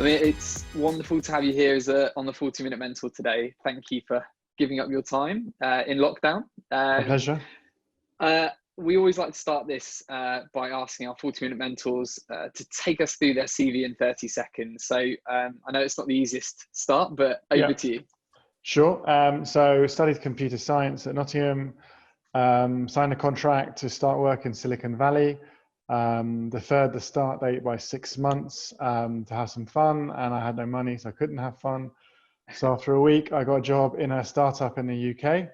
mean, it's wonderful to have you here on the 40-Minute Mentor today. Thank you for giving up your time in lockdown. My pleasure. We always like to start this by asking our 40-Minute Mentors to take us through their CV in 30 seconds. So I know it's not the easiest start, but over to you. Sure. So studied computer science at Nottingham, signed a contract to start work in Silicon Valley, deferred the start date by 6 months to have some fun, and I had no money, so I couldn't have fun. So after a week, I got a job in a startup in the UK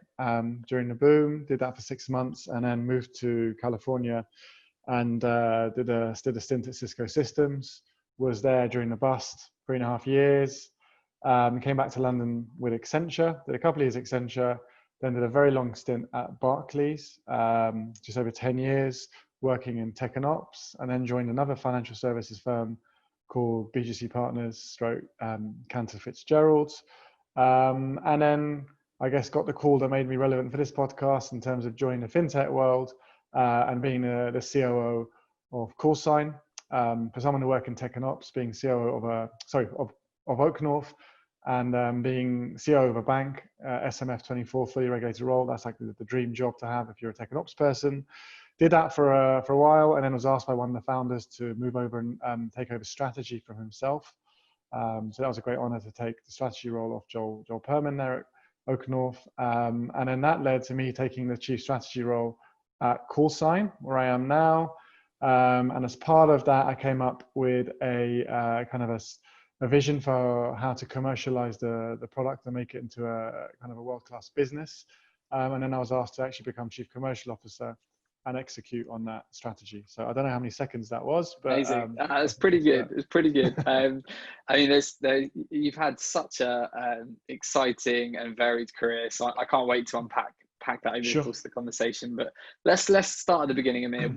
during the boom, did that for 6 months, and then moved to California and did a stint at Cisco Systems, was there during the bust, 3.5 years, came back to London with Accenture, did a couple of years at Accenture, then did a very long stint at Barclays, just over 10 years, working in tech and ops, and then joined another financial services firm called BGC Partners / Cantor Fitzgerald. And then I guess got the call that made me relevant for this podcast in terms of joining the FinTech world and being the COO of Coolsign. For someone who works in tech and ops, being COO of Oaknorth, and being COO of a bank, SMF24, fully regulated role. That's like the dream job to have if you're a tech and ops person. Did that for a while, and then was asked by one of the founders to move over and take over strategy from himself. So that was a great honor to take the strategy role off Joel Perman there at Oaknorth. And then that led to me taking the chief strategy role at Callsign, where I am now. And as part of that, I came up with a kind of a vision for how to commercialize the product and make it into a kind of a world-class business. And then I was asked to actually become chief commercial officer and execute on that strategy. So I don't know how many seconds that was, but amazing. It's pretty good. It's pretty good. I mean, you've had such a exciting and varied career, so I can't wait to unpack that over the course of the conversation. But let's start at the beginning, Amir.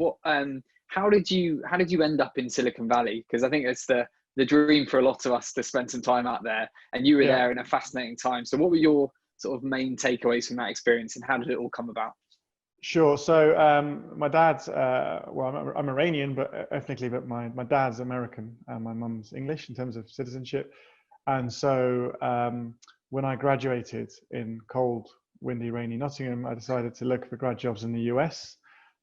How did you end up in Silicon Valley? Because I think it's the dream for a lot of us to spend some time out there, and you were there in a fascinating time. So what were your sort of main takeaways from that experience, and how did it all come about? Sure. So my dad's, well, I'm Iranian, but ethnically, but my dad's American and my mum's English in terms of citizenship. And so when I graduated in cold, windy, rainy Nottingham, I decided to look for grad jobs in the US.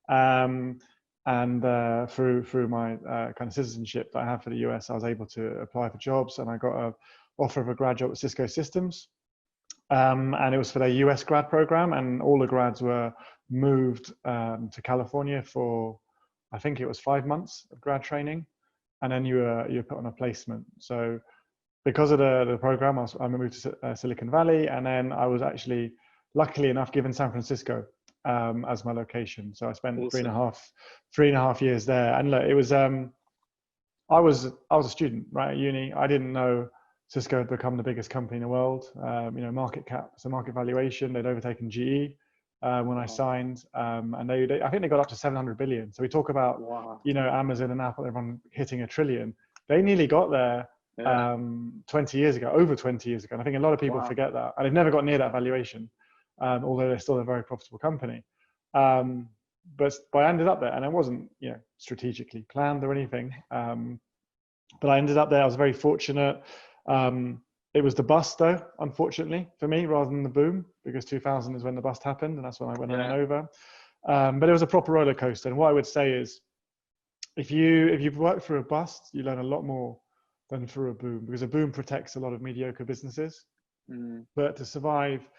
And through my kind of citizenship that I have for the US, I was able to apply for jobs, and I got an offer of a grad job at Cisco Systems. And it was for their US grad program, and all the grads were moved to California for, I think it was 5 months of grad training, and then you were put on a placement. So because of the program, I moved to Silicon Valley, and then I was actually, luckily enough, given San Francisco as my location. So I spent awesome. three and a half years there. And look, it was I was a student, right, at uni. I didn't know Cisco had become the biggest company in the world. Market cap, so market valuation, they'd overtaken GE when I signed, and I think they got up to 700 billion. So we talk about, Amazon and Apple, everyone hitting $1 trillion. They nearly got there 20 years ago, over 20 years ago. And I think a lot of people forget that. And they've never got near that valuation, although they're still a very profitable company. But I ended up there, and it wasn't, strategically planned or anything. But I ended up there. I was very fortunate. It was the bust, though, unfortunately for me, rather than the boom, because 2000 is when the bust happened, and that's when I went over. But it was a proper roller coaster. And what I would say is, if you've worked through a bust, you learn a lot more than through a boom, because a boom protects a lot of mediocre businesses. But to survive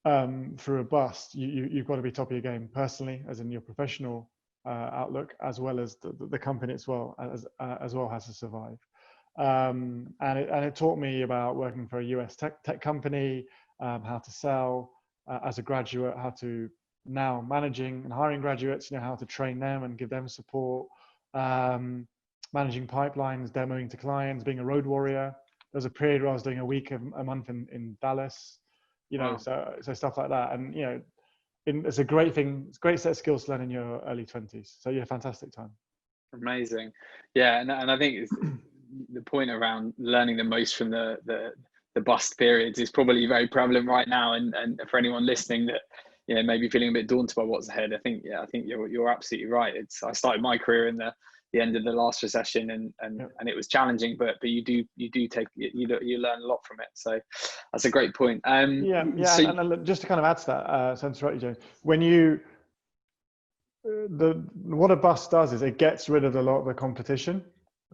through a bust, you've got to be top of your game personally, as in your professional outlook, as well as the company as well has to survive. And it taught me about working for a US tech company, how to sell as a graduate, how to now managing and hiring graduates, how to train them and give them support, managing pipelines, demoing to clients, being a road warrior. There was a period where I was doing a month in Dallas, so stuff like that. And, it's a great thing. It's a great set of skills to learn in your early 20s. So fantastic time. Amazing. Yeah. And I think it's, the point around learning the most from the bust periods is probably very prevalent right now, and for anyone listening that maybe feeling a bit daunted by what's ahead, I think you're absolutely right. I started my career in the the end of the last recession, and it was challenging, but you learn a lot from it. So that's a great point. And just to kind of add to that, so to interrupt you, James, what a bust does is it gets rid of a lot of the competition,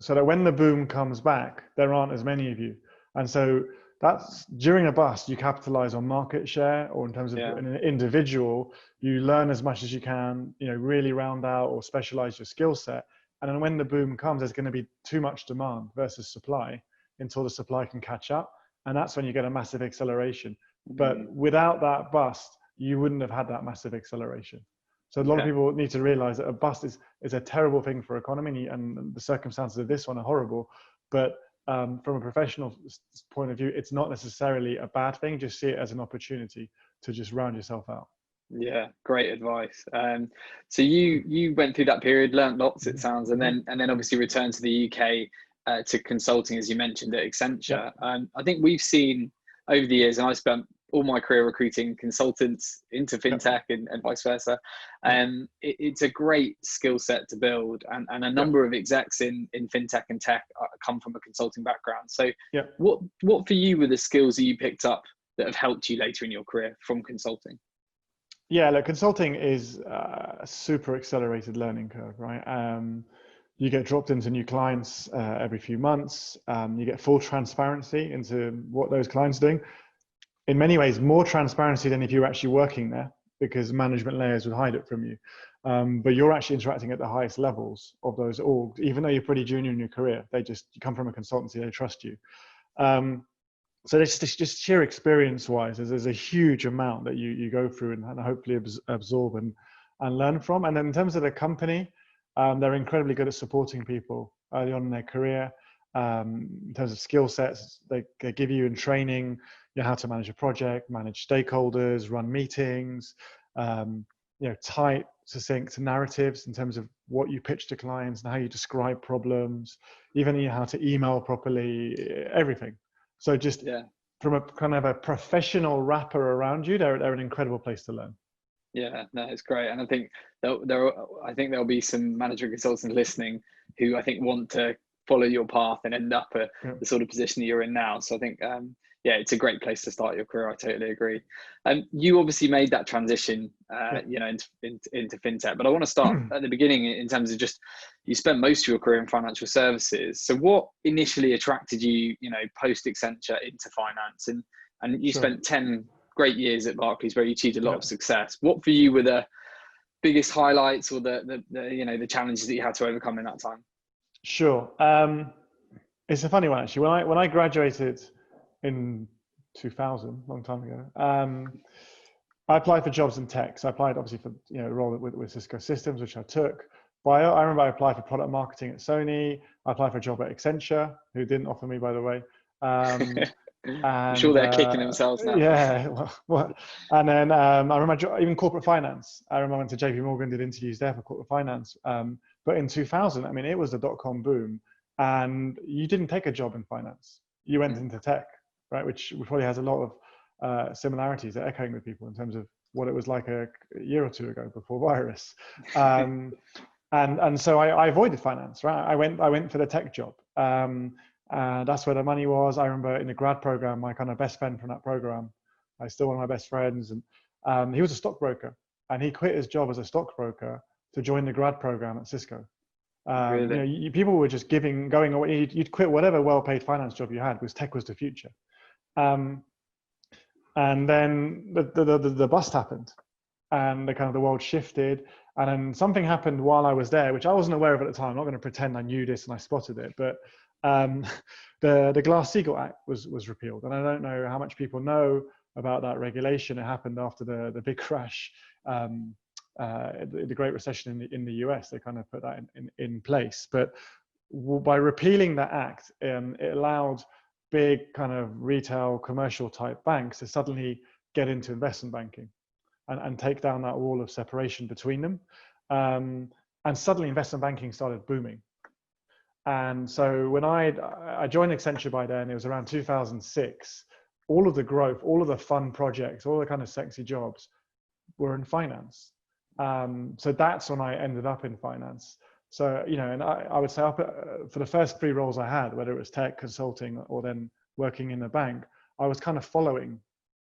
so that when the boom comes back, there aren't as many of you. And so that's during a bust, you capitalize on market share, or in terms of an individual, you learn as much as you can, really round out or specialize your skill set. And then when the boom comes, there's going to be too much demand versus supply until the supply can catch up. And that's when you get a massive acceleration. But without that bust, you wouldn't have had that massive acceleration. So a lot of people need to realize that a bust is a terrible thing for economy, and the circumstances of this one are horrible. But from a professional point of view, it's not necessarily a bad thing. Just see it as an opportunity to just round yourself out. Yeah, great advice. So you went through that period, learned lots, it sounds, and then obviously returned to the UK to consulting, as you mentioned, at Accenture. I think we've seen over the years, and I spent all my career recruiting consultants into FinTech and vice versa. It's a great skill set to build, and a number of execs in FinTech and tech come from a consulting background. So what for you were the skills that you picked up that have helped you later in your career from consulting? Yeah, look, consulting is a super accelerated learning curve, right? You get dropped into new clients every few months. You get full transparency into what those clients are doing. In many ways, more transparency than if you were actually working there, because management layers would hide it from you. But you're actually interacting at the highest levels of those orgs, even though you're pretty junior in your career. You come from a consultancy, they trust you. So it's just sheer experience-wise, there's a huge amount that you go through and hopefully absorb and learn from. And then in terms of the company, they're incredibly good at supporting people early on in their career. In terms of skill sets, they give you in training, how to manage a project, manage stakeholders, run meetings, tight, succinct narratives in terms of what you pitch to clients and how you describe problems, even how to email properly, everything. So just from a kind of a professional wrapper around you, they're an incredible place to learn. Yeah, no, it's great. And I think there'll be some management consultants listening who I think want to follow your path and end up at the sort of position that you're in now. So I think, it's a great place to start your career. I totally agree. You obviously made that transition, into FinTech, but I want to start at the beginning in terms of you spent most of your career in financial services. So what initially attracted you, post Accenture into finance, and you spent 10 great years at Barclays where you achieved a lot of success. What for you were the biggest highlights or the challenges that you had to overcome in that time? Sure. It's a funny one, actually. When I graduated in 2000, long time ago, I applied for jobs in tech. So I applied obviously for a role with Cisco Systems, which I took. But I remember I applied for product marketing at Sony. I applied for a job at Accenture, who didn't offer me, by the way. I'm sure they're kicking themselves now. Yeah. And then I remember even corporate finance. I remember I went to JP Morgan, did interviews there for corporate finance. But in 2000, it was the dot-com boom, and you didn't take a job in finance. You went into tech, right? Which probably has a lot of similarities, echoing with people in terms of what it was like a year or two ago before virus. And so I avoided finance, right? I went for the tech job. That's where the money was. I remember in the grad program, my kind of best friend from that program, he's still one of my best friends, and he was a stockbroker, and he quit his job as a stockbroker to join the grad program at Cisco. Really? People were just going away. You'd quit whatever well-paid finance job you had because tech was the future. And then the bust happened, and the world shifted. And then something happened while I was there, which I wasn't aware of at the time. I'm not going to pretend I knew this and I spotted it, but the Glass-Steagall Act was repealed. And I don't know how much people know about that regulation. It happened after the big crash, the Great Recession in the US. They kind of put that in place. But by repealing that act, it allowed big kind of retail commercial type banks to suddenly get into investment banking and take down that wall of separation between them. And suddenly investment banking started booming. And so when I joined Accenture by then, it was around 2006, all of the growth, all of the fun projects, all the kind of sexy jobs were in finance. So that's when I ended up in finance. So, you know, and I would say for the first 3 roles I had, whether it was tech, consulting, or then working in a bank, I was kind of following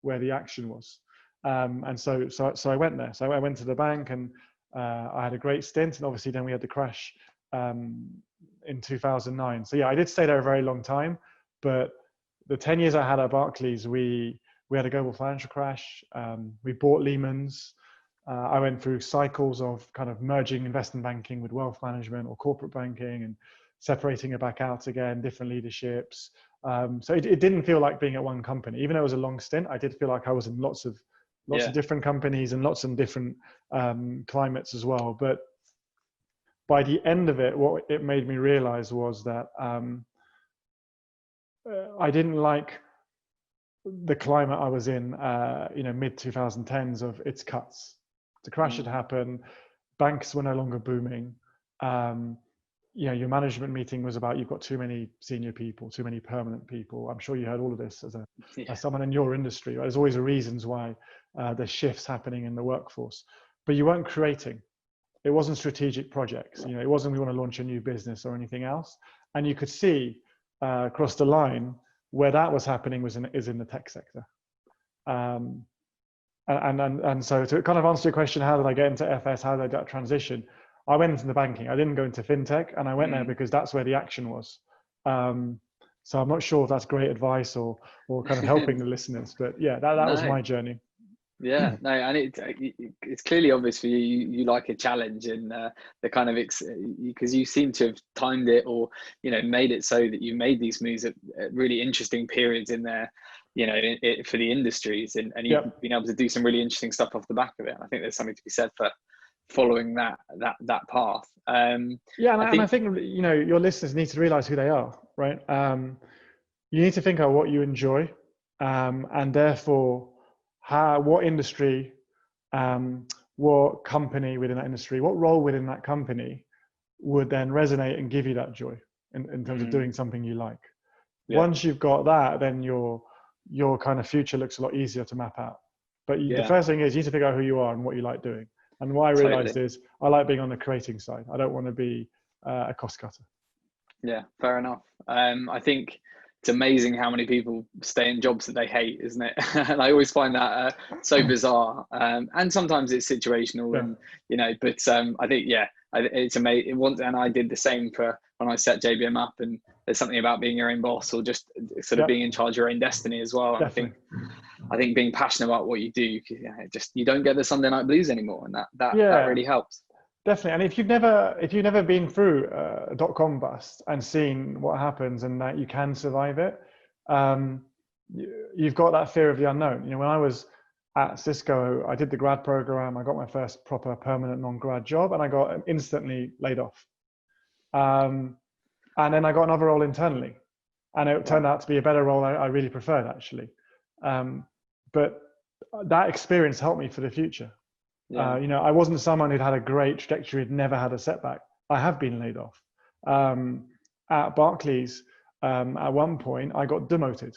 where the action was. And so I went there. So I went to the bank, and I had a great stint. And obviously then we had the crash in 2009. So yeah, I did stay there a very long time. But the 10 years I had at Barclays, we had a global financial crash. We bought Lehman's. I went through cycles of kind of merging investment banking with wealth management or corporate banking, and separating it back out again, different leaderships. So it didn't feel like being at one company. Even though it was a long stint, I did feel like I was in lots of different companies and lots of different climates as well. But by the end of it, what it made me realize was that I didn't like the climate I was in, mid 2010s of its cuts. The crash had happened. Banks were no longer booming. Your management meeting was about, you've got too many senior people, too many permanent people. I'm sure you heard all of this as someone in your industry. Right? There's always reasons why there's shifts happening in the workforce, but you weren't creating. It wasn't strategic projects. You know, it wasn't we want to launch a new business or anything else. And you could see across the line where that was happening is in the tech sector. And so to kind of answer your question, how did I get into FS? How did I do that transition? I went into the banking. I didn't go into FinTech, and I went there because that's where the action was. So I'm not sure if that's great advice or kind of helping the listeners, but yeah, that was my journey. Yeah, no, and it's clearly obvious for you. You like a challenge, and the kind of because you seem to have timed it, or made it so that you made these moves at really interesting periods in there, for the industries, and you've been able to do some really interesting stuff off the back of it. And I think there's something to be said for following that path. And I think your listeners need to realize who they are, right? You need to think about what you enjoy, and therefore what industry, what company within that industry, what role within that company would then resonate and give you that joy in terms of doing something you like. Once you've got that, then your kind of future looks a lot easier to map out. But the first thing is you need to figure out who you are and what you like doing. And what I realized is I like being on the creating side. I don't want to be a cost cutter. Yeah, fair enough. I think it's amazing how many people stay in jobs that they hate, isn't it? And I always find that so bizarre. And sometimes it's situational, and but I think it's amazing. And I did the same for when I set JBM up. And there's something about being your own boss, or just sort of being in charge of your own destiny as well. And I think being passionate about what you do, you don't get the Sunday night blues anymore, and that really helps. Definitely. And if you've never been through a .com bust and seen what happens and that you can survive it, you've got that fear of the unknown. When I was at Cisco, I did the grad program. I got my first proper permanent non-grad job, and I got instantly laid off. And then I got another role internally, and it turned out to be a better role I really preferred, actually. But that experience helped me for the future. I wasn't someone who'd had a great trajectory, had never had a setback. I have been laid off. At Barclays, at one point, I got demoted.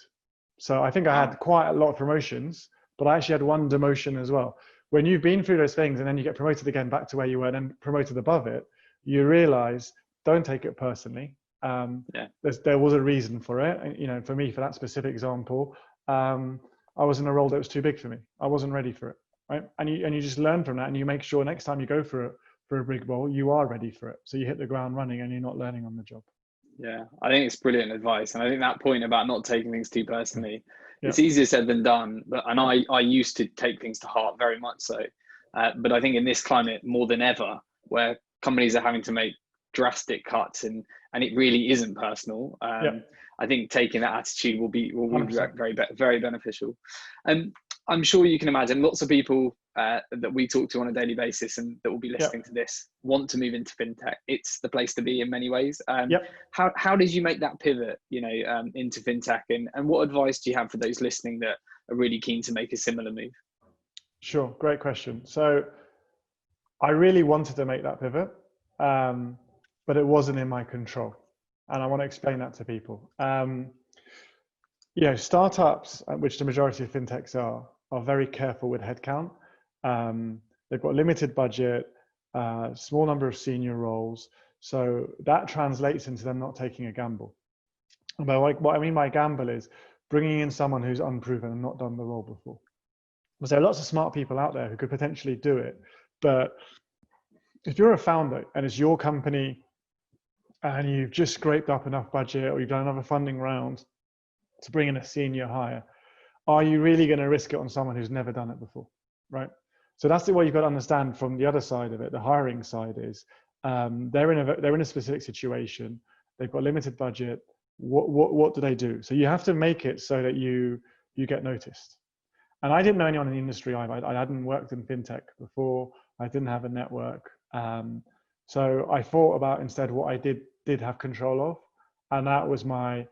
So I think I had quite a lot of promotions, but I actually had one demotion as well. When you've been through those things and then you get promoted again back to where you were and then promoted above it, you realize, don't take it personally. There was a reason for it. And, for me, for that specific example, I was in a role that was too big for me. I wasn't ready for it. Right? And you just learn from that, and you make sure next time you go for a big role, you are ready for it. So you hit the ground running and you're not learning on the job. Yeah, I think it's brilliant advice. And I think that point about not taking things too personally, it's easier said than done. And I used to take things to heart very much so. But I think in this climate, more than ever, where companies are having to make drastic cuts and it really isn't personal, I think taking that attitude will be very, very beneficial. I'm sure you can imagine lots of people that we talk to on a daily basis and that will be listening to this want to move into FinTech. It's the place to be in many ways. How did you make that pivot, into FinTech, and what advice do you have for those listening that are really keen to make a similar move? Sure, great question. So I really wanted to make that pivot, but it wasn't in my control. And I want to explain that to people. Startups, which the majority of FinTechs are very careful with headcount. They've got limited budget, small number of senior roles. So that translates into them not taking a gamble. But what I mean by gamble is bringing in someone who's unproven and not done the role before. Because there are lots of smart people out there who could potentially do it. But if you're a founder and it's your company and you've just scraped up enough budget, or you've done another funding round to bring in a senior hire, are you really going to risk it on someone who's never done it before, right? So that's the way you've got to understand from the other side of it. The hiring side is they're in a specific situation. They've got limited budget. What do they do? So you have to make it so that you get noticed. And I didn't know anyone in the industry. I hadn't worked in FinTech before. I didn't have a network. So I thought about instead what I did have control of, and that was my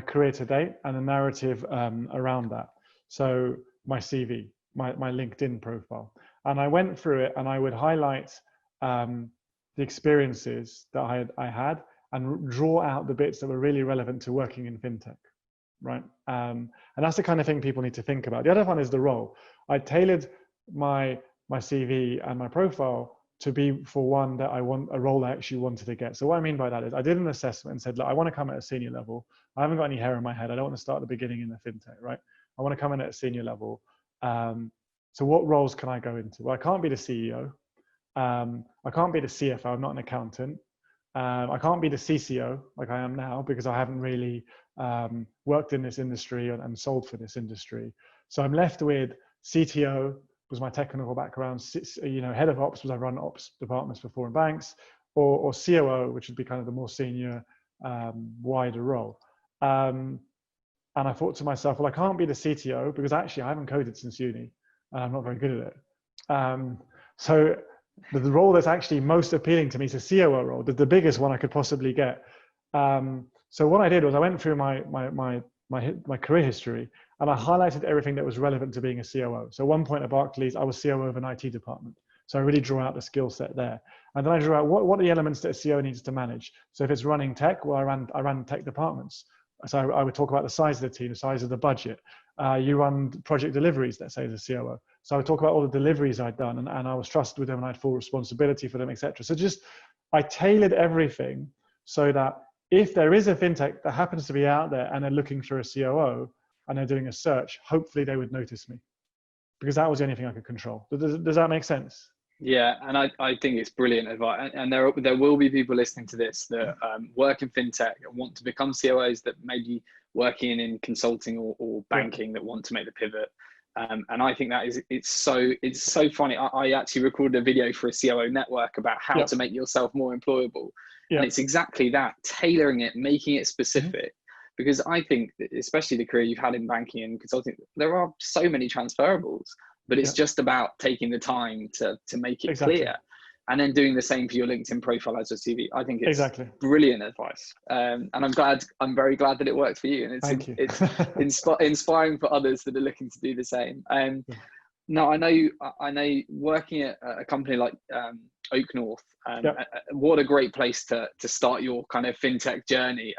career to date and the narrative around that. So my CV, my LinkedIn profile, and I went through it and I would highlight the experiences that I had and draw out the bits that were really relevant to working in FinTech, right? And that's the kind of thing people need to think about. The other one is the role. I tailored my CV and my profile to be for one that I want, a role I actually wanted to get. So what I mean by that is I did an assessment and said, look, I want to come at a senior level. I haven't got any hair in my head. I don't want to start at the beginning in the FinTech, right? I want to come in at a senior level. So what roles can I go into? Well, I can't be the CEO. I can't be the CFO. I'm not an accountant. I can't be the CCO like I am now because I haven't really worked in this industry and sold for this industry. So I'm left with CTO, was my technical background, head of ops, was I've run ops departments before in banks, or COO, which would be kind of the more senior, wider role. And I thought to myself, well, I can't be the CTO because actually I haven't coded since uni and I'm not very good at it. So the role that's actually most appealing to me is a COO role, the biggest one I could possibly get. So what I did was I went through my career history and I highlighted everything that was relevant to being a COO. So at one point at Barclays, I was COO of an IT department. So I really drew out the skill set there. And then I drew out what are the elements that a CEO needs to manage. So if it's running tech, well, I ran tech departments. So I would talk about the size of the team, the size of the budget. You run project deliveries, let's say, as a COO. So I would talk about all the deliveries I'd done and I was trusted with them and I had full responsibility for them, etc. So I tailored everything so that if there is a FinTech that happens to be out there and they're looking for a COO and they're doing a search, hopefully they would notice me because that was the only thing I could control. Does that make sense? Yeah, and I think it's brilliant advice. And there will be people listening to this that work in FinTech and want to become COOs that may be working in consulting or banking that want to make the pivot. And I think that it's so funny. I actually recorded a video for a COO network about how to make yourself more employable. And it's exactly that, tailoring it, making it specific. Because I think, especially the career you've had in banking and consulting, there are so many transferables, but it's just about taking the time to make it clear. And then doing the same for your LinkedIn profile as a CV. I think it's brilliant advice. And I'm very glad that it worked for you. And it's inspiring for others that are looking to do the same. Now, I know working at a company like Oaknorth, what a great place to start your kind of FinTech journey.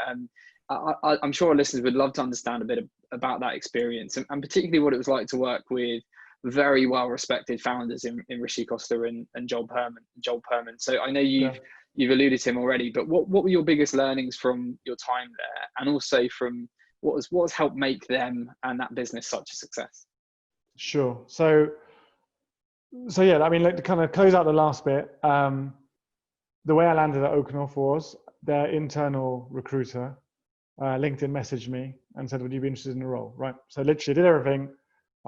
I'm sure our listeners would love to understand a bit about that experience and particularly what it was like to work with very well-respected founders in Rishi Costa and Joel Perman. So I know you've alluded to him already, but what were your biggest learnings from your time there, and also from what has helped make them and that business such a success? Sure. So yeah, I mean, to kind of close out the last bit, the way I landed at Oaknorth was their internal recruiter, LinkedIn messaged me and said, would you be interested in the role? Right. So literally did everything.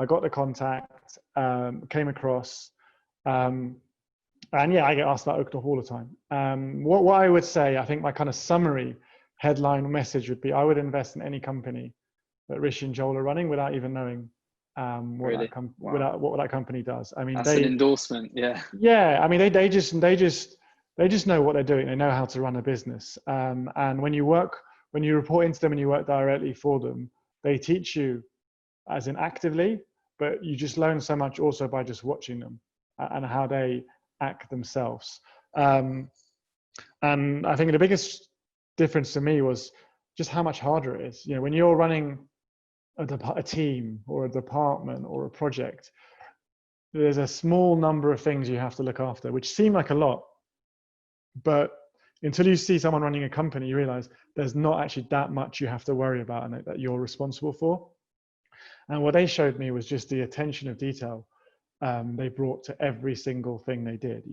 I got the contact, came across, and yeah, I get asked about Oaknorth all the time. What I would say, I think my kind of summary headline message would be, I would invest in any company that Rishi and Joel are running without even knowing what that company does. I mean, that's an endorsement. Yeah. I mean, they just know what they're doing. They know how to run a business. And when you report into them and you work directly for them, they teach you as in actively, but you just learn so much also by just watching them and how they act themselves. And I think the biggest difference to me was just how much harder it is. You know, when you're running a team or a department or a project, there's a small number of things you have to look after, which seem like a lot, but until you see someone running a company, you realize there's not actually that much you have to worry about and that you're responsible for. And what they showed me was just the attention of detail they brought to every single thing they did.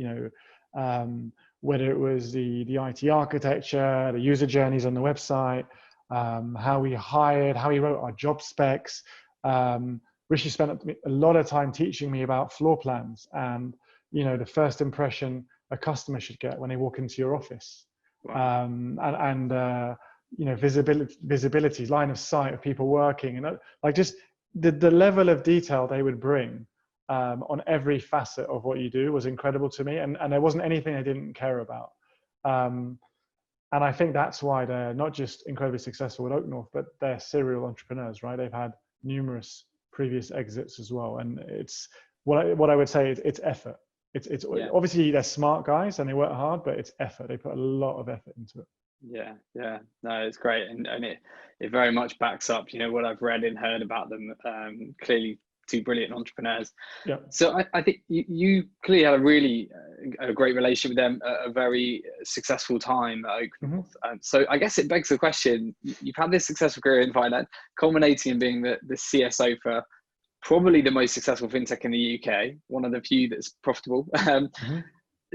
Whether it was the IT architecture, the user journeys on the website, how we hired, how we wrote our job specs. Rishi spent a lot of time teaching me about floor plans and, the first impression a customer should get when they walk into your office. Wow. Visibility, line of sight of people working, and like just the level of detail they would bring on every facet of what you do was incredible to me. And there wasn't anything I didn't care about. And I think that's why they're not just incredibly successful with Oaknorth, but they're serial entrepreneurs, right? They've had numerous previous exits as well. And it's what I would say is it's effort. It's obviously they're smart guys and they work hard, but it's effort. They put a lot of effort into it. Yeah. No, it's great. And it very much backs up, what I've read and heard about them. Clearly two brilliant entrepreneurs. Yeah. So I think you clearly had a great relationship with them, a very successful time at Oaknorth. Mm-hmm. So I guess it begs the question, you've had this successful career in finance, culminating in being the CSO for probably the most successful fintech in the UK, one of the few that's profitable. Mm-hmm.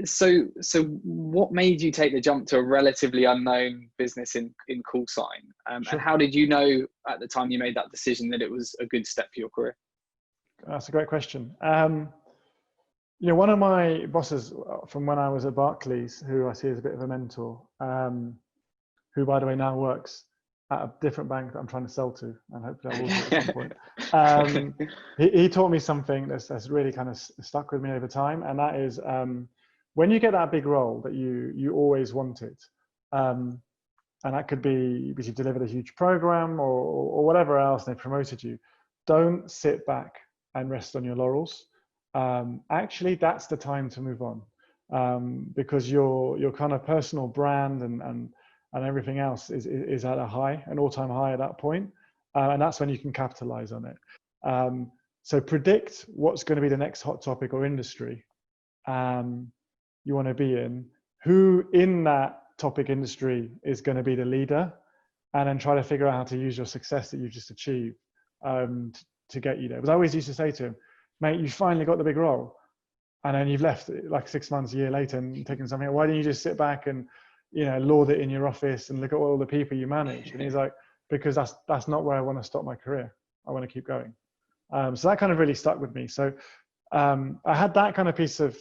So what made you take the jump to a relatively unknown business in Coolsign? Sure. And how did you know at the time you made that decision that it was a good step for your career? That's a great question. One of my bosses from when I was at Barclays, who I see as a bit of a mentor, who by the way now works at a different bank that I'm trying to sell to, and hopefully I will at some point. He taught me something that's really kind of stuck with me over time, and that is when you get that big role that you always wanted, and that could be because you delivered a huge program or whatever else, and they promoted you. Don't sit back and rest on your laurels. Actually, that's the time to move on, because your kind of personal brand and everything else is at an all-time high at that point, and that's when you can capitalize on it. So predict what's going to be the next hot topic or industry you want to be in, who in that topic industry is going to be the leader, and then try to figure out how to use your success that you've just achieved to get you there. Because I always used to say to him, mate, you finally got the big role, and then you've left like 6 months, a year later, and taken something. Why don't you just sit back and lord it in your office and look at all the people you manage? And he's like, because that's not where I want to stop my career. I want to keep going. So that kind of really stuck with me. So I had that kind of piece of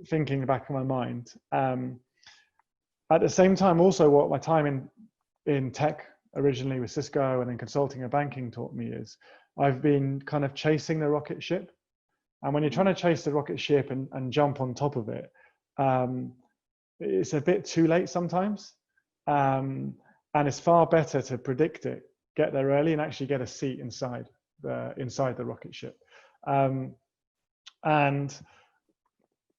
thinking in the back of my mind. At the same time, also what my time in tech originally with Cisco and then consulting and banking taught me is I've been kind of chasing the rocket ship. And when you're trying to chase the rocket ship and jump on top of it, it's a bit too late sometimes. And it's far better to predict it, get there early, and actually get a seat inside the rocket ship. And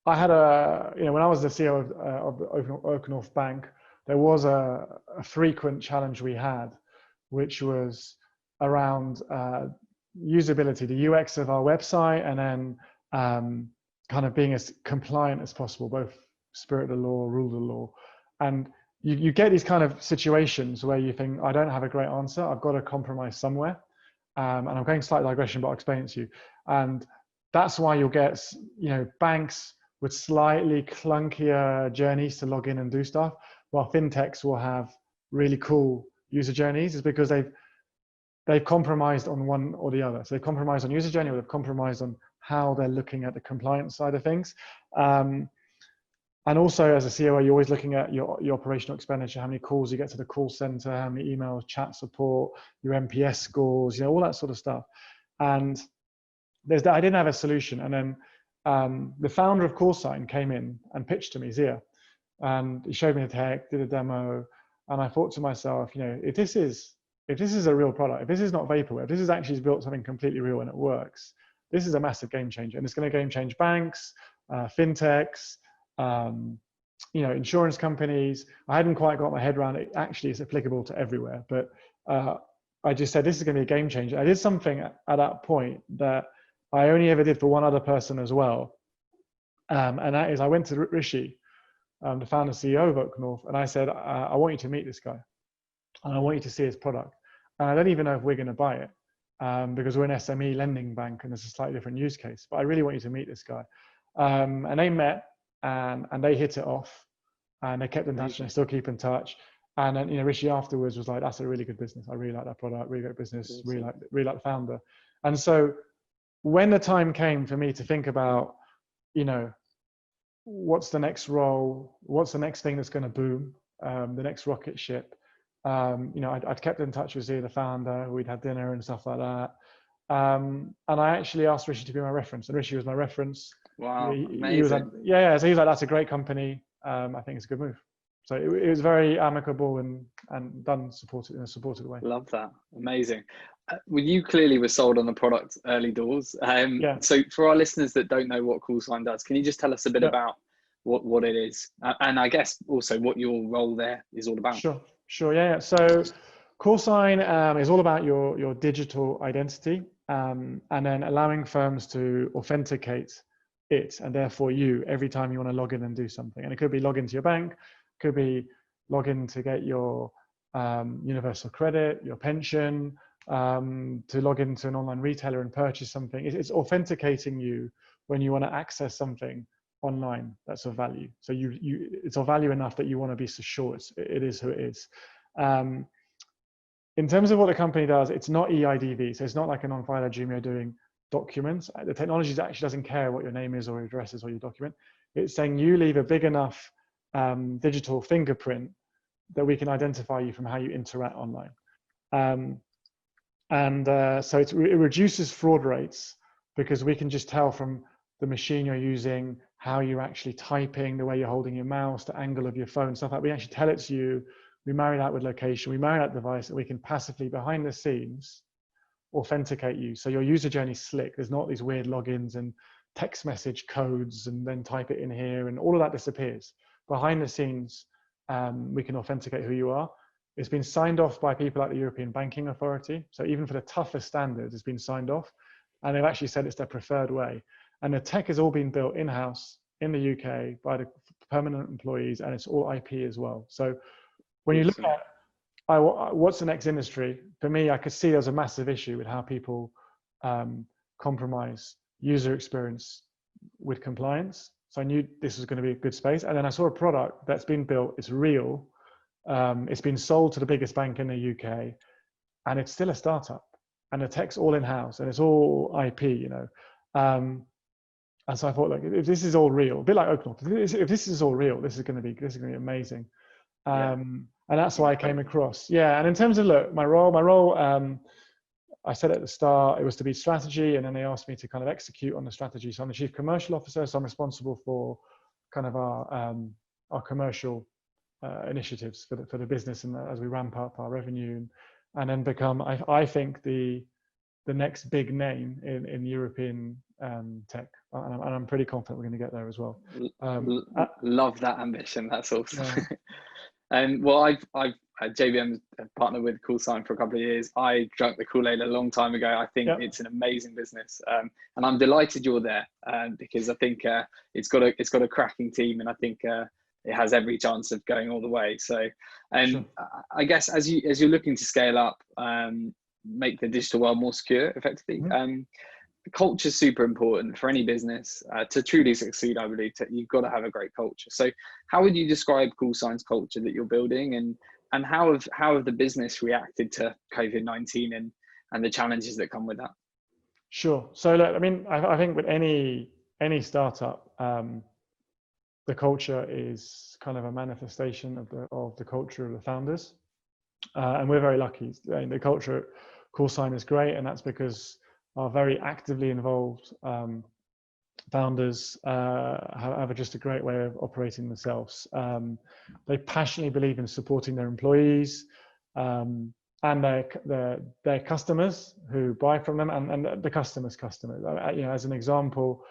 I had when I was the CEO of Oaknorth Bank, there was a frequent challenge we had, which was around usability, the UX of our website, and then kind of being as compliant as possible, both spirit of the law, rule of the law. And you get these kind of situations where you think, I don't have a great answer, I've got to compromise somewhere. And I'm going slight digression, but I'll explain it to you. And that's why you'll get, banks with slightly clunkier journeys to log in and do stuff, while fintechs will have really cool user journeys, is because they've compromised on one or the other. So they've compromised on user journey, or they've compromised on how they're looking at the compliance side of things. And also as a CEO, you're always looking at your operational expenditure, how many calls you get to the call center, how many emails, chat support, your NPS scores, all that sort of stuff. And I didn't have a solution. And then the founder of Callsign came in and pitched to me, Zia, and he showed me the tech, did a demo. And I thought to myself, if this is a real product, if this is not vaporware, if this is actually built something completely real and it works, this is a massive game changer. And it's going to game change banks, fintechs, insurance companies. I hadn't quite got my head around it. Actually, it's applicable to everywhere. But I just said, this is going to be a game changer. I did something at that point that I only ever did for one other person as well. And that is, I went to Rishi the founder CEO of Oaknorth, and I said, I want you to meet this guy, and I want you to see his product. And I don't even know if we're going to buy it, because we're an SME lending bank and it's a slightly different use case. But I really want you to meet this guy. And they met, and they hit it off, and they kept in touch, and they still keep in touch. And then, Rishi afterwards was like, "That's a really good business. I really like that product. Really good business. Really like the founder." And so, when the time came for me to think about, what's the next role, what's the next thing that's going to boom, the next rocket ship, I'd kept in touch with Zia, the founder. We'd had dinner and stuff like that. And I actually asked Rishi to be my reference, and Rishi was my reference. Wow, amazing. He was like, so he was like, "That's a great company. I think it's a good move." So it was very amicable and done in a supported way. Love that. Amazing. Well, you clearly were sold on the product early doors. So for our listeners that don't know what Coolsign does, can you just tell us a bit about what it is? And I guess also what your role there is all about? Sure. Yeah. So Coolsign is all about your digital identity, and then allowing firms to authenticate it, and therefore you, every time you want to log in and do something. And it could be log into your bank, could be log in to get your universal credit, your pension, to log into an online retailer and purchase something. It's authenticating you when you want to access something online that's of value. So it's of value enough that you want to be so sure it is who it is. In terms of what the company does, it's not eIDV. So it's not like a non-filer Jumio doing documents. The technology actually doesn't care what your name is or your address is or your document. It's saying you leave a big enough digital fingerprint that we can identify you from how you interact online. So it reduces fraud rates, because we can just tell from the machine you're using, how you're actually typing, the way you're holding your mouse, the angle of your phone, stuff like that. We actually tell it to you. We marry that with location, we marry that device, and we can passively, behind the scenes, authenticate you. So your user journey is slick. There's not these weird logins and text message codes and then type it in here, and all of that disappears. Behind the scenes, we can authenticate who you are. It's been signed off by people like the European Banking Authority. So even for the toughest standards, it's been signed off, and they've actually said it's their preferred way. And the tech has all been built in-house in the UK by the permanent employees, and it's all IP as well. So when you look at what's the next industry, for me, I could see there's a massive issue with how people compromise user experience with compliance. So I knew this was going to be a good space. And then I saw a product that's been built, it's real, it's been sold to the biggest bank in the UK, and it's still a startup. And the tech's all in-house, and it's all IP, And so I thought, like, if this is all real, a bit like Oaknorth, if this is all real, this is going to be amazing. And that's why I came across. And in terms of my role, I said at the start, it was to be strategy, and then they asked me to kind of execute on the strategy. So I'm the chief commercial officer, so I'm responsible for kind of our commercial initiatives for the business, and as we ramp up our revenue, and then become, I think, the next big name in European tech, and I'm pretty confident we're going to get there as well. Love that ambition. That's awesome. Well, I've JBM partnered with Coolsign for a couple of years. I drank the Kool-Aid a long time ago. I think it's an amazing business, and I'm delighted you're there, because I think it's got a cracking team, and I think it has every chance of going all the way. So, Sure. I guess as you're looking to scale up, make the digital world more secure, effectively. Culture is super important for any business to truly succeed. I believe you've got to have a great culture. So how would you describe Coolsign's culture that you're building, and how have the business reacted to COVID-19 and the challenges that come with that? Sure. So look, I mean, I think with any startup, the culture is kind of a manifestation of the culture of the founders, and we're very lucky. The culture at Coolsign is great, and that's because our very actively involved founders have just a great way of operating themselves. They passionately believe in supporting their employees and their customers who buy from them, and the customers. As an example,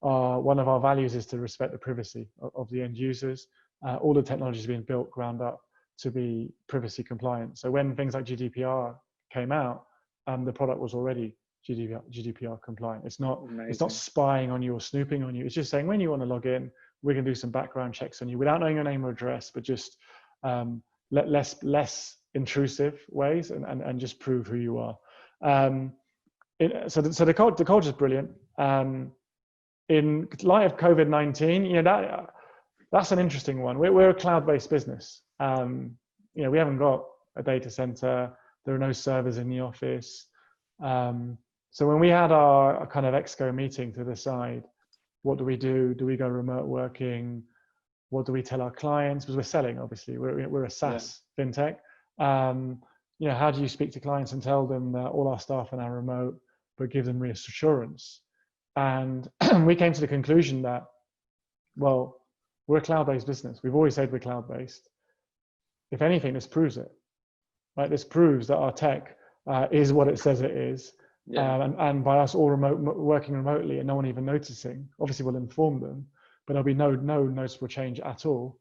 one of our values is to respect the privacy of the end users. All the technology is being built ground up to be privacy compliant. So when things like GDPR came out, the product was already GDPR compliant. It's not spying on you or snooping on you. It's just saying, when you want to log in, we're going to do some background checks on you without knowing your name or address, but just less intrusive ways, and just prove who you are. So the culture is brilliant. In light of COVID-19, that's an interesting one. We're a cloud-based business. We haven't got a data center. There are no servers in the office. So when we had our kind of exco meeting to decide, what do we do? Do we go remote working? What do we tell our clients? Because we're selling, obviously. We're a SaaS FinTech. How do you speak to clients and tell them that all our staff are now remote, but give them reassurance? And we came to the conclusion that, well, we're a cloud-based business. We've always said we're cloud-based. If anything, this proves it. Right? This proves that our tech is what it says it is. And by us all working remotely and no one even noticing, obviously we'll inform them, but there'll be no noticeable change at all.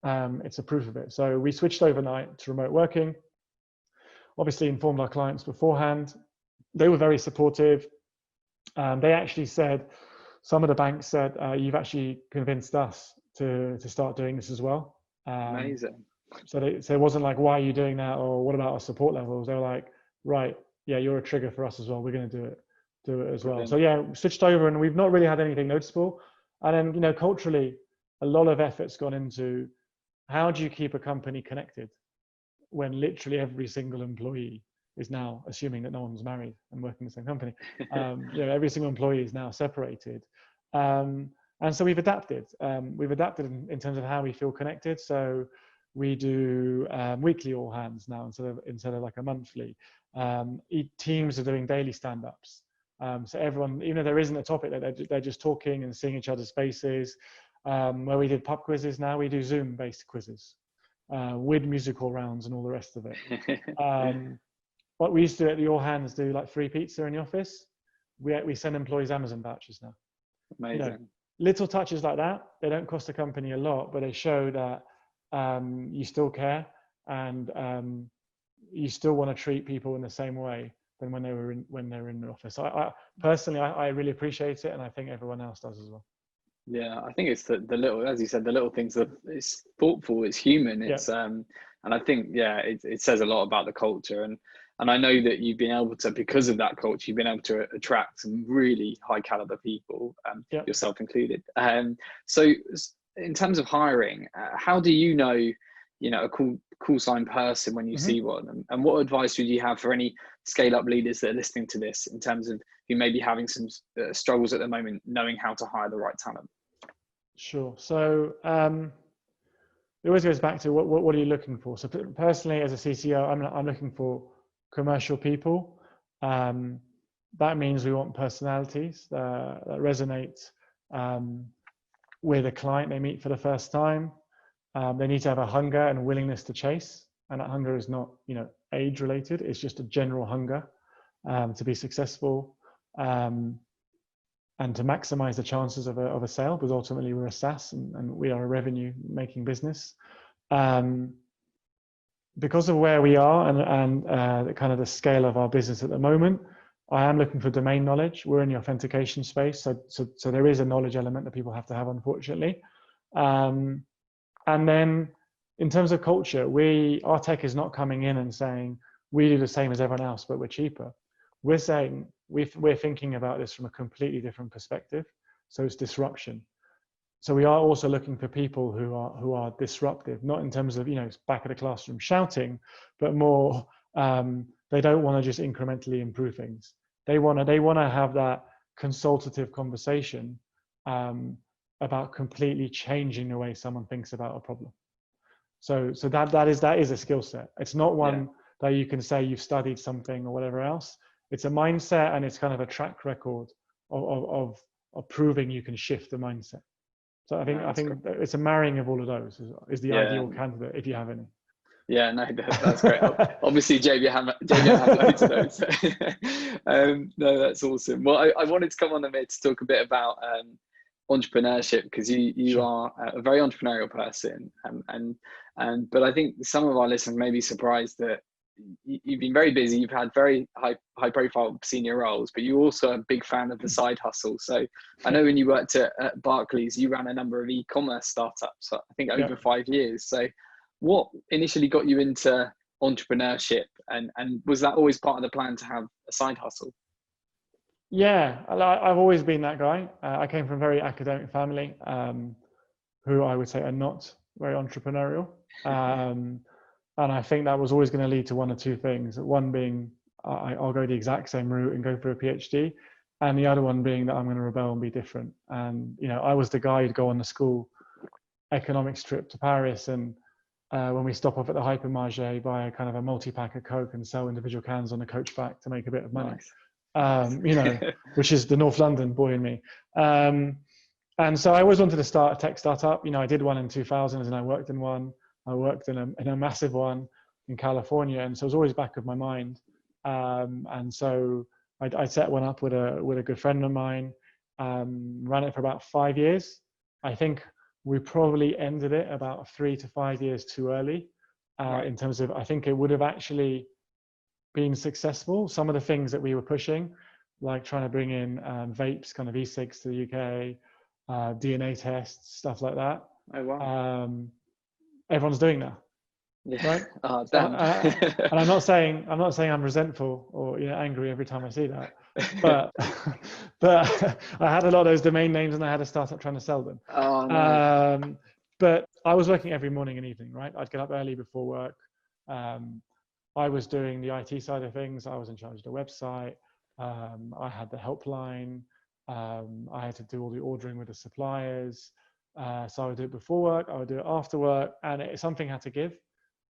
It's a proof of it. So we switched overnight to remote working. Obviously informed our clients beforehand. They were very supportive. They actually said, some of the banks said, you've actually convinced us to start doing this as well. Amazing. So it wasn't like, why are you doing that? Or what about our support levels? They were like, right, yeah, you're a trigger for us as well. We're going to do it as well. So yeah, switched over, and we've not really had anything noticeable. And then, culturally, a lot of effort's gone into, how do you keep a company connected when literally every single employee is now, assuming that no one's married and working in the same company, every single employee is now separated. And so we've adapted. In terms of how we feel connected. So we do weekly all hands now instead of like a monthly. Teams are doing daily stand-ups. So everyone, even though there isn't a topic, they're just talking and seeing each other's faces. Where we did pub quizzes, now we do Zoom-based quizzes with musical rounds and all the rest of it. What we used to do at the all hands do like free pizza in the office. We send employees Amazon vouchers now. Amazing. Little touches like that. They don't cost the company a lot, but they show that you still care, and you still want to treat people in the same way than when they were in the office. I personally really appreciate it, and I think everyone else does as well. Yeah, I think it's the little, as you said, the little things that it's thoughtful, it's human, it's and I think it says a lot about the culture, and I know that you've been able to, because of that culture, you've been able to attract some really high caliber people, yourself included. So in terms of hiring, how do you know a Coolsign person when you see one, and what advice would you have for any scale up leaders that are listening to this, in terms of who may be having some struggles at the moment knowing how to hire the right talent? Sure. So it always goes back to what are you looking for? So personally, as a CCO, I'm looking for commercial people. That means we want personalities that resonate with a client they meet for the first time. They need to have a hunger and willingness to chase, and that hunger is not age related. It's just a general hunger to be successful and to maximize the chances of a sale, because ultimately we're a SaaS and we are a revenue making business. Because of where we are and the kind of the scale of our business at the moment, I am looking for domain knowledge. We're in the authentication space, so there is a knowledge element that people have to have, unfortunately. And then in terms of culture, our tech is not coming in and saying we do the same as everyone else, but we're cheaper. We're saying we're thinking about this from a completely different perspective. So it's disruption. So we are also looking for people who are disruptive, not in terms of back of the classroom shouting, but more they don't want to just incrementally improve things. They want to have that consultative conversation about completely changing the way someone thinks about a problem. So that is a skill set. It's not one that you can say you've studied something or whatever else. It's a mindset, and it's kind of a track record of proving you can shift the mindset. So I think it's a marrying of all of those is the ideal candidate, if you have any. Yeah, no, that's great. Obviously, JB have loads of those. No, that's awesome. Well, I wanted to come on, Amir, to talk a bit about entrepreneurship, because you are a very entrepreneurial person, but I think some of our listeners may be surprised that you've been very busy. You've had very high profile senior roles, but you're also a big fan of the side hustle. So I know when you worked at Barclays, you ran a number of e-commerce startups, I think over 5 years. So what initially got you into entrepreneurship, and was that always part of the plan to have a side hustle? Yeah, I've always been that guy. I came from a very academic family, who I would say are not very entrepreneurial. And I think that was always going to lead to one or two things. One being I'll go the exact same route and go for a PhD. And the other one being that I'm going to rebel and be different. And, you know, I was the guy who'd go on the school economics trip to Paris. And when we stop off at the hypermarché, buy a kind of a multi-pack of Coke and sell individual cans on the coach back to make a bit of money. Nice. You know, which is the North London boy in me. And so I always wanted to start a tech startup. You know, I did one in 2000 and I worked in one. I worked in a massive one in California, and so it was always back of my mind. And so I set one up with a good friend of mine, ran it for about 5 years. I think we probably ended it about 3 to 5 years too early, in terms of, I think it would have actually been successful. Some of the things that we were pushing, like trying to bring in vapes, kind of e-cigs to the UK, DNA tests, stuff like that. Oh, wow. Everyone's doing now, right? Oh, damn. And I'm not saying I'm resentful or, you know, angry every time I see that, but I had a lot of those domain names and I had to start up trying to sell them. Oh, no. But I was working every morning and evening, right? I'd get up early before work. I was doing the IT side of things. I was in charge of the website. I had the helpline. I had to do all the ordering with the suppliers. So I would do it before work, I would do it after work, and something had to give.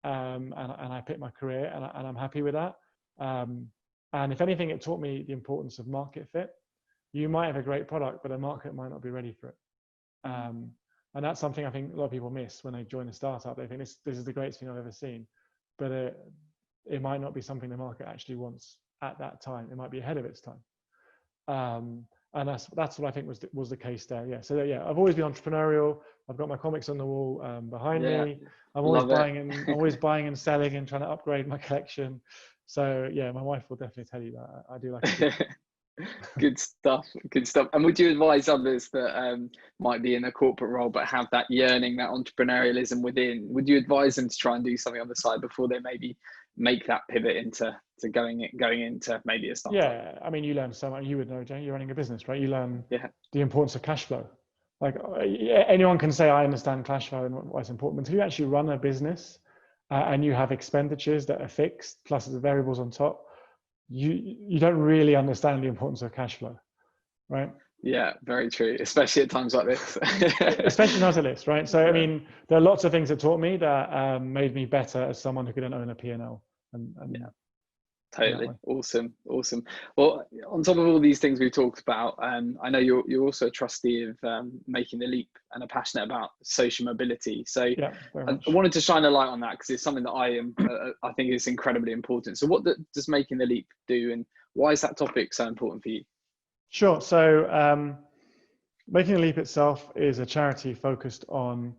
And I picked my career, and I'm happy with that. And if anything, it taught me the importance of market fit. You might have a great product, but the market might not be ready for it. And that's something I think a lot of people miss when they join a startup. They think this is the greatest thing I've ever seen, but it might not be something the market actually wants at that time. It might be ahead of its time. And that's what I think was the case there. Yeah. So yeah, I've always been entrepreneurial. I've got my comics on the wall behind me. I'm always buying and selling and trying to upgrade my collection. So yeah, my wife will definitely tell you that I do like it. Good stuff. And would you advise others that might be in a corporate role but have that yearning, that entrepreneurialism within? Would you advise them to try and do something on the side before they maybe make that pivot into going into maybe a startup? Yeah, I mean, you learn so much. You would know, Jay. You're running a business, right? You learn the importance of cash flow. Like anyone can say, I understand cash flow and why it's important. But until you actually run a business and you have expenditures that are fixed plus the variables on top, you don't really understand the importance of cash flow, right? Yeah, very true, especially at times like this. Especially not at this, right? So, I mean, there are lots of things that taught me that made me better as someone who couldn't own a P&L. And yeah, totally. Awesome. Well, on top of all these things we've talked about, I know you're also a trustee of Making the Leap and are passionate about social mobility. So yeah, I wanted to shine a light on that because it's something that I think is incredibly important. So what does Making the Leap do, and why is that topic so important for you? Sure. So Making the Leap itself is a charity focused on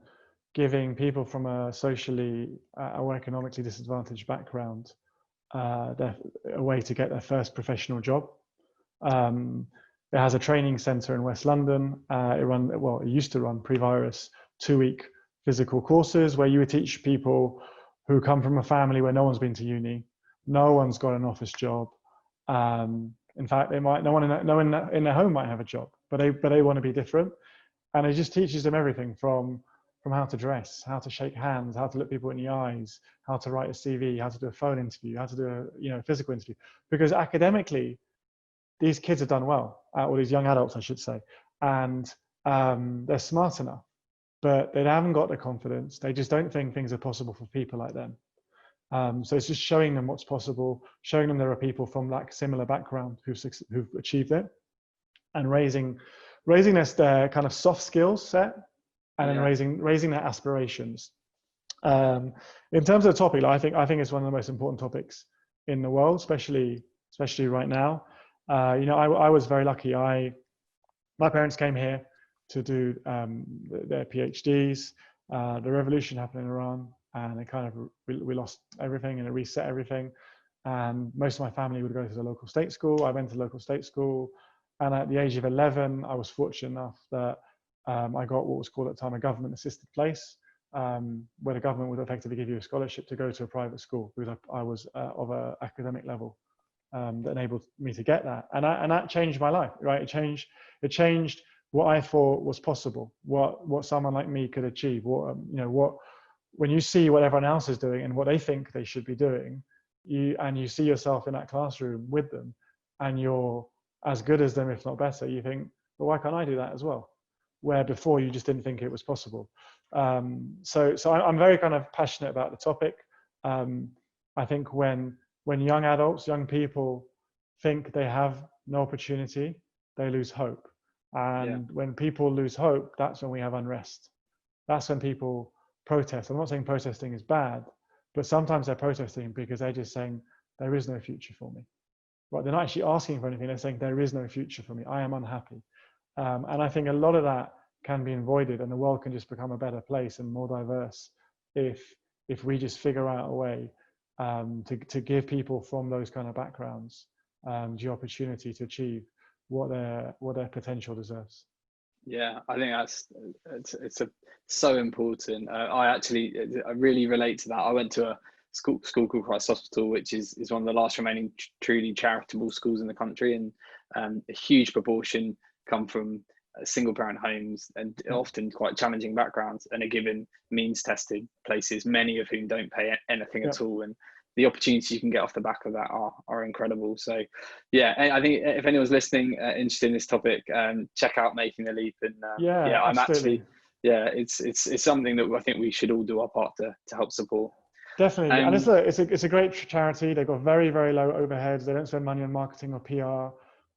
giving people from a socially or economically disadvantaged background a way to get their first professional job. It has a training centre in West London. It used to run pre-virus 2-week physical courses where you would teach people who come from a family where no one's been to uni, no one's got an office job. In fact, no one in their home might have a job, but they want to be different. And it just teaches them everything from how to dress, how to shake hands, how to look people in the eyes, how to write a CV, how to do a phone interview, how to do a physical interview. Because academically, these kids have done well, or these young adults, I should say, and they're smart enough, but they haven't got the confidence. They just don't think things are possible for people like them. So it's just showing them what's possible, showing them there are people from like similar background who've achieved it, and raising their kind of soft skills set, and then raising their aspirations. In terms of the topic, I think it's one of the most important topics in the world, especially right now. I was very lucky. My parents came here to do their PhDs. The revolution happened in Iran. and it kind of, we lost everything and it reset everything. And most of my family would go to the local state school. I went to local state school. And at the age of 11, I was fortunate enough that I got what was called at the time a government assisted place, where the government would effectively give you a scholarship to go to a private school, because I was of an academic level that enabled me to get that. And that changed my life, right? It changed what I thought was possible, what someone like me could achieve. When you see what everyone else is doing and what they think they should be doing, you see yourself in that classroom with them, and you're as good as them, if not better, you think, well, why can't I do that as well? Where before you just didn't think it was possible. So I'm very kind of passionate about the topic. I think when young adults, young people think they have no opportunity, they lose hope. And when people lose hope, that's when we have unrest. That's when people protest. I'm not saying protesting is bad, but sometimes they're protesting because they're just saying, there is no future for me. Right? They're not actually asking for anything. They're saying, there is no future for me. I am unhappy. And I think a lot of that can be avoided, and the world can just become a better place and more diverse if we just figure out a way to give people from those kind of backgrounds the opportunity to achieve what their potential deserves. Yeah, I think it's so important. I really relate to that. I went to a school called Christ Hospital, which is one of the last remaining truly charitable schools in the country, and a huge proportion come from single parent homes and often quite challenging backgrounds, and are given means tested places, many of whom don't pay anything at all, and the opportunities you can get off the back of that are incredible. So yeah, I think if anyone's listening interested in this topic, check out Making the Leap. And I'm absolutely. it's something that I think we should all do our part to help support. Definitely. And it's a great charity. They've got very, very low overheads. They don't spend money on marketing or PR,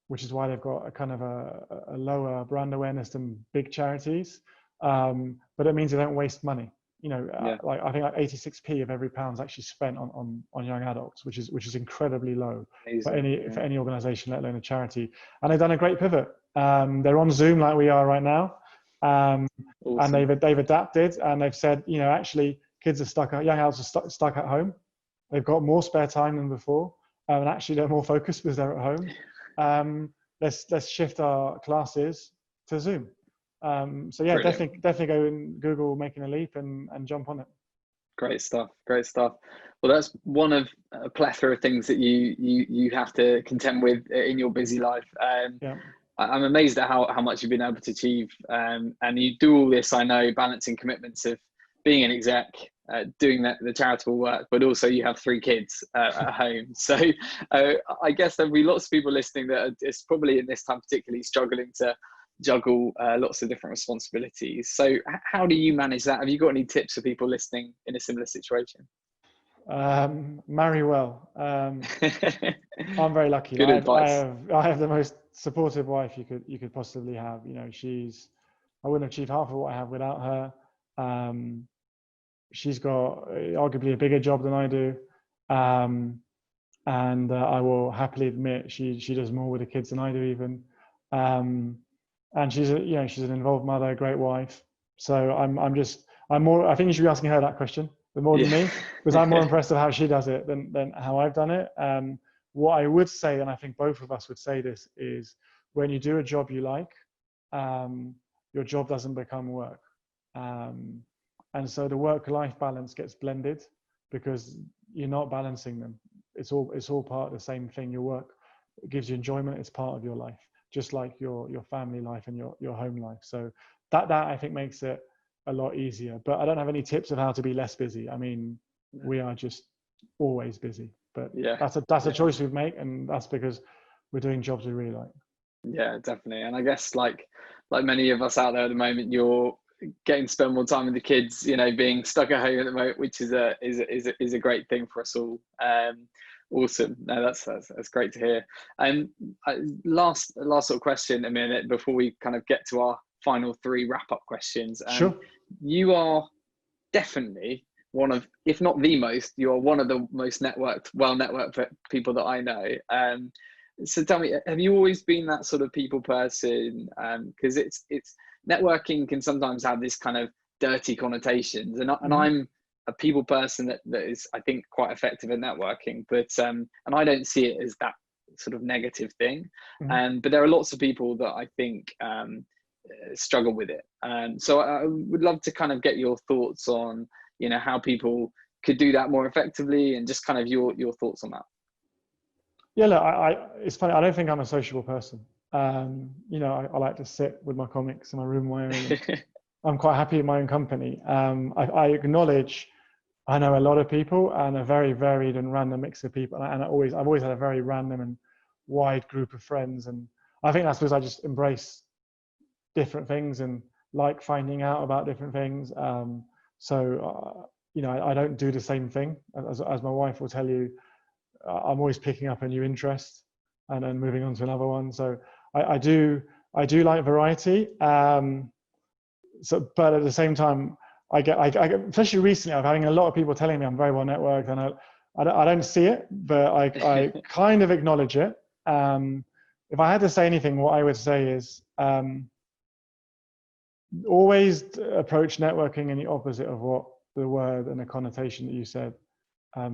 which is why they've got a kind of a lower brand awareness than big charities. But it means they don't waste money. Like I think like 86p of every pound is actually spent on young adults, which is incredibly low for any organization, let alone a charity. And they've done a great pivot. They're on Zoom like we are right now. Awesome. And they've adapted, and they've said, actually young adults are stuck at home. They've got more spare time than before, and actually they're more focused because they're at home. Let's shift our classes to Zoom. Brilliant. definitely go and Google Making a Leap and jump on it. Great stuff. Well, that's one of a plethora of things that you have to contend with in your busy life. I'm amazed at how much you've been able to achieve, and you do all this, I know, balancing commitments of being an exec, doing the charitable work, but also you have 3 kids at home. So I guess there'll be lots of people listening that is probably in this time particularly struggling to juggle lots of different responsibilities. So how do you manage that? Have you got any tips for people listening in a similar situation? Marry well. I'm very lucky. Good advice. I have the most supportive wife you could possibly have. I wouldn't achieve half of what I have without her. She's got arguably a bigger job than I do, and I will happily admit she does more with the kids than I do even. And she's an involved mother, a great wife. So I'm more. I think you should be asking her that question more than me, because I'm more impressed with how she does it than how I've done it. What I would say, and I think both of us would say this, is when you do a job you like, your job doesn't become work. And so the work-life balance gets blended because you're not balancing them. It's all part of the same thing. Your work gives you enjoyment. It's part of your life, just like your family life and your home life. So that I think makes it a lot easier. But I don't have any tips of how to be less busy. I mean, we are just always busy. But that's a choice we make, and that's because we're doing jobs we really like. Yeah, definitely. And I guess like many of us out there at the moment, you're getting to spend more time with the kids, being stuck at home at the moment, which is a great thing for us all. Awesome. No, that's great to hear. Last sort of question, Amir, before we kind of get to our final 3 wrap-up questions. Sure. You are definitely one of, if not the most, you are one of the most well-networked people that I know. So tell me, have you always been that sort of people person? Because it's networking can sometimes have this kind of dirty connotations, and I'm a people person that is, I think, quite effective at networking, but and I don't see it as that sort of negative thing. But there are lots of people that I think struggle with it. So I would love to kind of get your thoughts on, you know, how people could do that more effectively, and just kind of your thoughts on that. Yeah, look, it's funny. I don't think I'm a sociable person. You know, I like to sit with my comics in my room wearing. I'm quite happy in my own company. I acknowledge I know a lot of people and a very varied and random mix of people. And I've always had a very random and wide group of friends. And I think that's because I just embrace different things and like finding out about different things. You know, I don't do the same thing. As my wife will tell you, I'm always picking up a new interest and then moving on to another one. So I do like variety. But at the same time, I get, especially recently, I'm having a lot of people telling me I'm very well networked, and I don't see it, but I kind of acknowledge it. If I had to say anything, what I would say is always approach networking in the opposite of what the word and the connotation that you said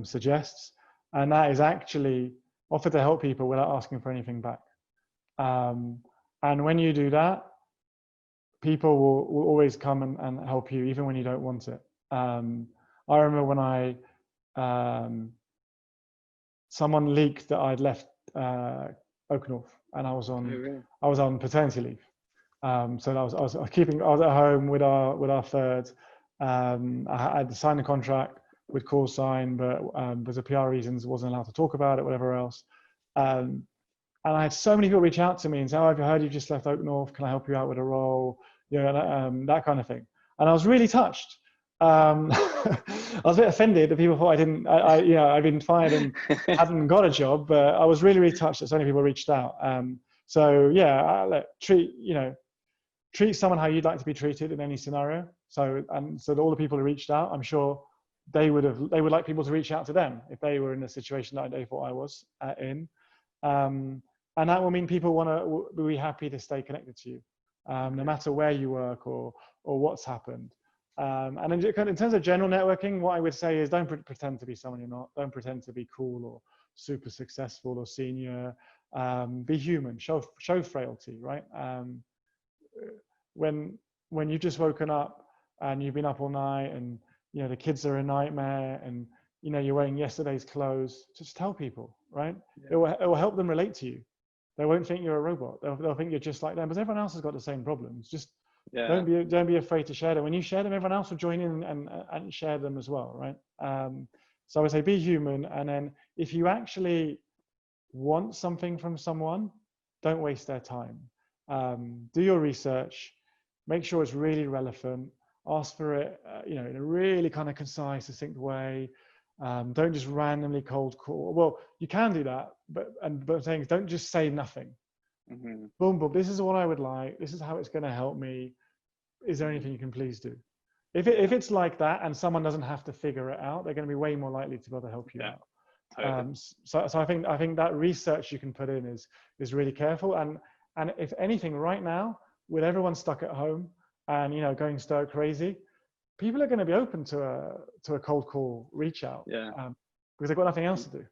suggests. And that is actually offer to help people without asking for anything back. And when you do that, people will always come and help you, even when you don't want it. I remember when someone leaked that I'd left Oaknorth, and I was on paternity leave. So I was at home with our third. I had signed a contract with Callsign, but because of PR reasons, wasn't allowed to talk about it, whatever else. And I had so many people reach out to me and say, "Oh, I've heard you just left Oaknorth. Can I help you out with a role?" You know, that kind of thing. And I was really touched. I was a bit offended that people thought I'd been fired and hadn't got a job, but I was really, really touched that so many people reached out. So yeah, treat someone how you'd like to be treated in any scenario. So all the people who reached out, I'm sure they would like people to reach out to them if they were in a situation that they thought I was in. And that will mean people will be happy to stay connected to you, no matter where you work or what's happened. And in terms of general networking, what I would say is don't pretend to be someone you're not. Don't pretend to be cool or super successful or senior. Be human. Show frailty, right? When you've just woken up and you've been up all night and you know the kids are a nightmare and you know you're wearing yesterday's clothes, just tell people, right? Yeah. It will help them relate to you. They won't think you're a robot. They'll think you're just like them, because everyone else has got the same problems. Just don't be afraid to share them. When you share them, everyone else will join in and share them as well, right? So I would say be human, and then if you actually want something from someone, don't waste their time. Do your research, make sure it's really relevant, ask for it, in a really kind of concise, succinct way. Don't just randomly cold call. Well, you can do that, but I'm saying don't just say nothing. Mm-hmm. Boom, boom. This is what I would like. This is how it's going to help me. Is there anything you can please do? If it's like that, and someone doesn't have to figure it out, they're going to be way more likely to be able to help you out. Totally. So I think that research you can put in is really careful. And if anything, right now, with everyone stuck at home and going stir crazy, people are going to be open to a cold call reach out. Yeah. Because they've got nothing else to do.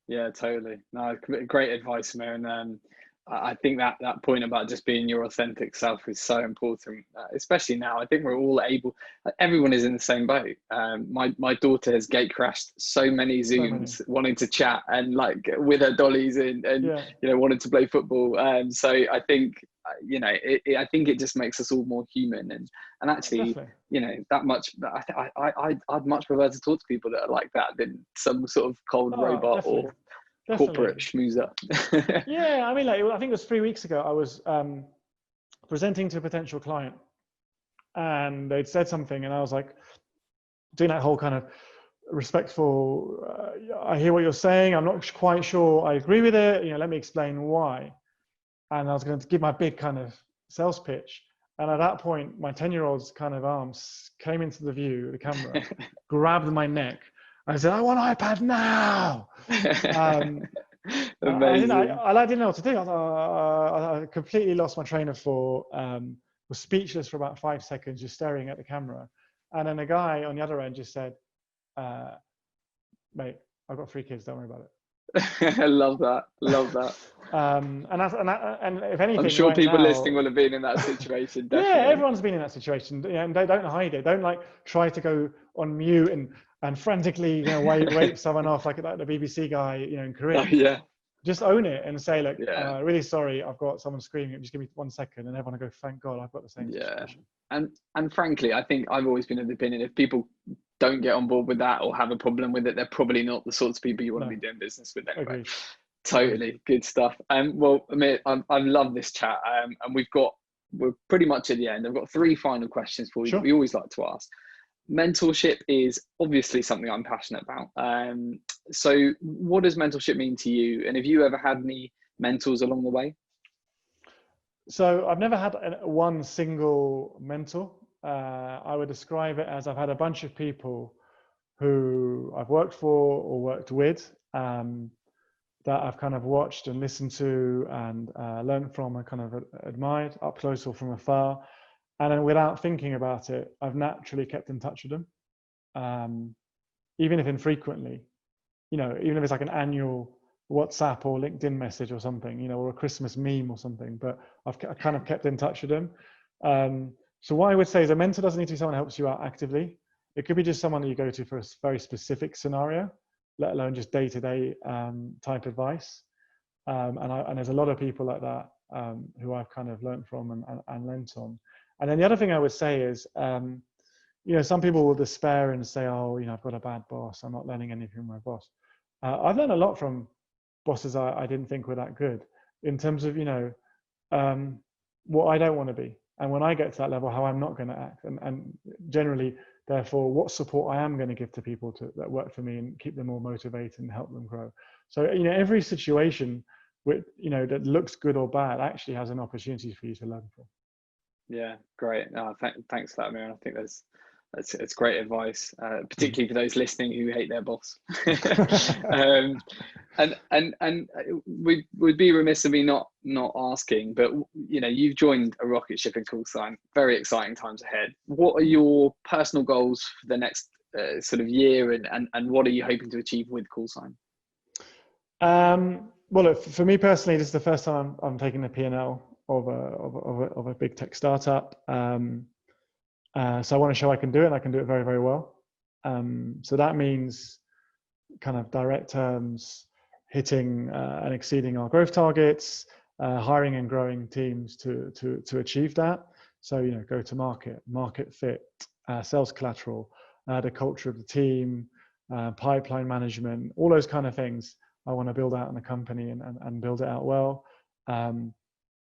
Yeah, totally. No, great advice, Amir. And I think that point about just being your authentic self is so important, especially now. I think we're all everyone is in the same boat. My daughter has gate crashed so many Zooms wanting to chat and with her dollies and wanted to play football. So I think, I think it just makes us all more human and actually, that much, I'd much prefer to talk to people that are like that than some sort of cold robot or corporate schmoozer. Yeah, I mean, I think it was 3 weeks ago, I was presenting to a potential client and they'd said something and I was doing that whole kind of respectful, I hear what you're saying, I'm not quite sure I agree with it, let me explain why. And I was going to give my big kind of sales pitch. And at that point, my 10-year-old's kind of arms came into the view, the camera, grabbed my neck. I said, I want an iPad now. Amazing. I didn't know what to do. I completely lost my train of thought, was speechless for about 5 seconds, just staring at the camera. And then a guy on the other end just said, mate, I've got 3 kids, don't worry about it. I love that. And if anything, I'm sure right people now, listening will have been in that situation. Definitely. Yeah, everyone's been in that situation. And they don't hide it. Don't like try to go on mute and frantically, wave someone off like the BBC guy, in Korea. Oh, yeah. Just own it and say, look, Yeah. really sorry, I've got someone screaming. Just give me 1 second, and everyone will go, thank God, I've got the same situation. And frankly, I think I've always been of the opinion, if people don't get on board with that or have a problem with it, they're probably not the sorts of people you want to be doing business with anyway. Agreed. Totally. Good stuff. Well, Amir, I love this chat. And we're pretty much at the end. I've got 3 final questions for you. Sure. We always like to ask. Mentorship is obviously something I'm passionate about. So what does mentorship mean to you? And have you ever had any mentors along the way? So I've never had one single mentor. I would describe it as I've had a bunch of people who I've worked for or worked with that I've kind of watched and listened to and learned from and kind of admired up close or from afar. And then without thinking about it, I've naturally kept in touch with them, even if infrequently, even if it's like an annual WhatsApp or LinkedIn message or something, or a Christmas meme or something, but I've kind of kept in touch with them. So what I would say is a mentor doesn't need to be someone who helps you out actively. It could be just someone that you go to for a very specific scenario, let alone just day-to-day type advice. And there's a lot of people like that who I've kind of learned from and lent on. And then the other thing I would say is, some people will despair and say, oh, I've got a bad boss, I'm not learning anything from my boss. I've learned a lot from bosses I didn't think were that good in terms of, what I don't want to be. And when I get to that level, how I'm not going to act. And generally, therefore, what support I am going to give to people that work for me and keep them more motivated and help them grow. So, every situation that looks good or bad actually has an opportunity for you to learn from. Yeah, great. Thanks for that, Amir. I think that's great advice, particularly for those listening who hate their boss. And we'd be remiss of me not asking, but you've joined a rocket ship in Coolsign. Very exciting times ahead. What are your personal goals for the next sort of year, and what are you hoping to achieve with Coolsign? Well, look, for me personally, this is the first time I'm taking the P&L of a big tech startup. So I want to show I can do it, and I can do it very, very well. So that means kind of direct terms, hitting and exceeding our growth targets, hiring and growing teams to achieve that. So, go to market fit, sales collateral, the culture of the team, pipeline management, all those kind of things I want to build out in the company and build it out well.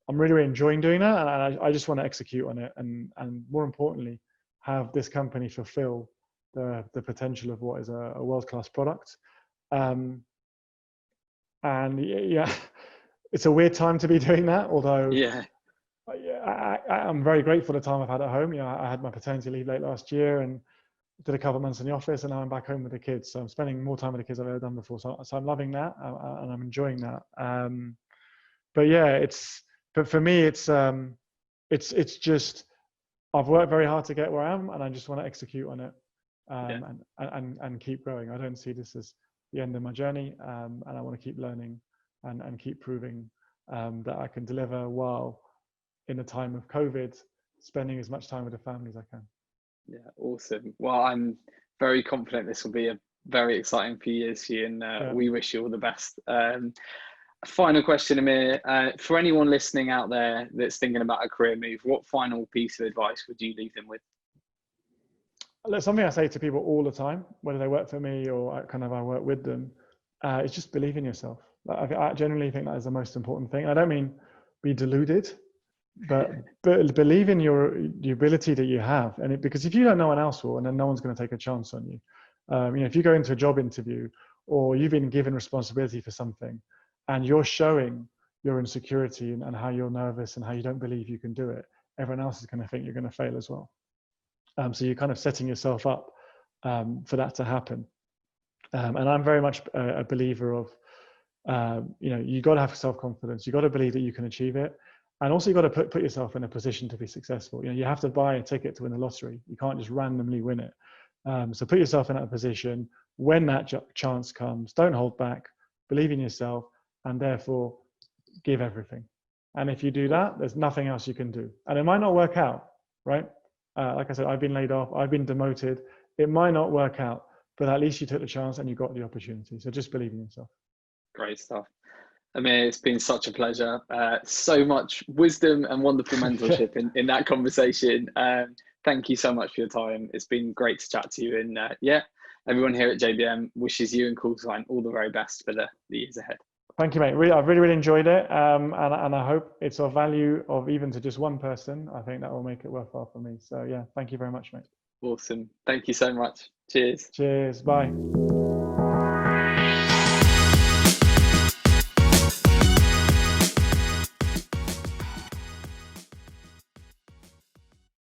I'm really enjoying doing that, and I just want to execute on it, and more importantly, have this company fulfill the potential of what is a world-class product. And yeah, it's a weird time to be doing that, although I'm very grateful for the time I've had at home. I had my paternity leave late last year and did a couple of months in the office, and now I'm back home with the kids. So I'm spending more time with the kids than I've ever done before. So I'm loving that, and I'm enjoying that. But yeah, but for me, it's just, I've worked very hard to get where I am, and I just want to execute on it and keep growing. I don't see this as the end of my journey, and I want to keep learning and keep proving that I can deliver while in the time of COVID, spending as much time with the family as I can. Yeah, awesome. Well, I'm very confident this will be a very exciting few years for you, and we wish you all the best. Final question, Amir. For anyone listening out there that's thinking about a career move, what final piece of advice would you leave them with? Something I say to people all the time, whether they work for me or I work with them, is just believe in yourself. I generally think that is the most important thing. I don't mean be deluded, but believe in the ability that you have. And because if you don't, no one else will, and then no one's going to take a chance on you. If you go into a job interview or you've been given responsibility for something, and you're showing your insecurity and how you're nervous and how you don't believe you can do it, everyone else is going to think you're going to fail as well. So you're kind of setting yourself up for that to happen. And I'm very much a believer of, you got to have self-confidence. You got to believe that you can achieve it. And also you got to put yourself in a position to be successful. You have to buy a ticket to win the lottery. You can't just randomly win it. So put yourself in that position. When that chance comes, don't hold back, believe in yourself, and therefore give everything. And if you do that, there's nothing else you can do. And it might not work out, right? Like I said, I've been laid off, I've been demoted. It might not work out, but at least you took the chance and you got the opportunity. So just believe in yourself. Great stuff. Amir, it's been such a pleasure. So much wisdom and wonderful mentorship in that conversation. Thank you so much for your time. It's been great to chat to you. And everyone here at JBM wishes you and Coolsign all the very best for the years ahead. Thank you, mate. I've really enjoyed it. And I hope it's of value of even to just one person. I think that will make it worthwhile for me. So yeah, thank you very much, mate. Awesome. Thank you so much. Cheers. Cheers. Bye.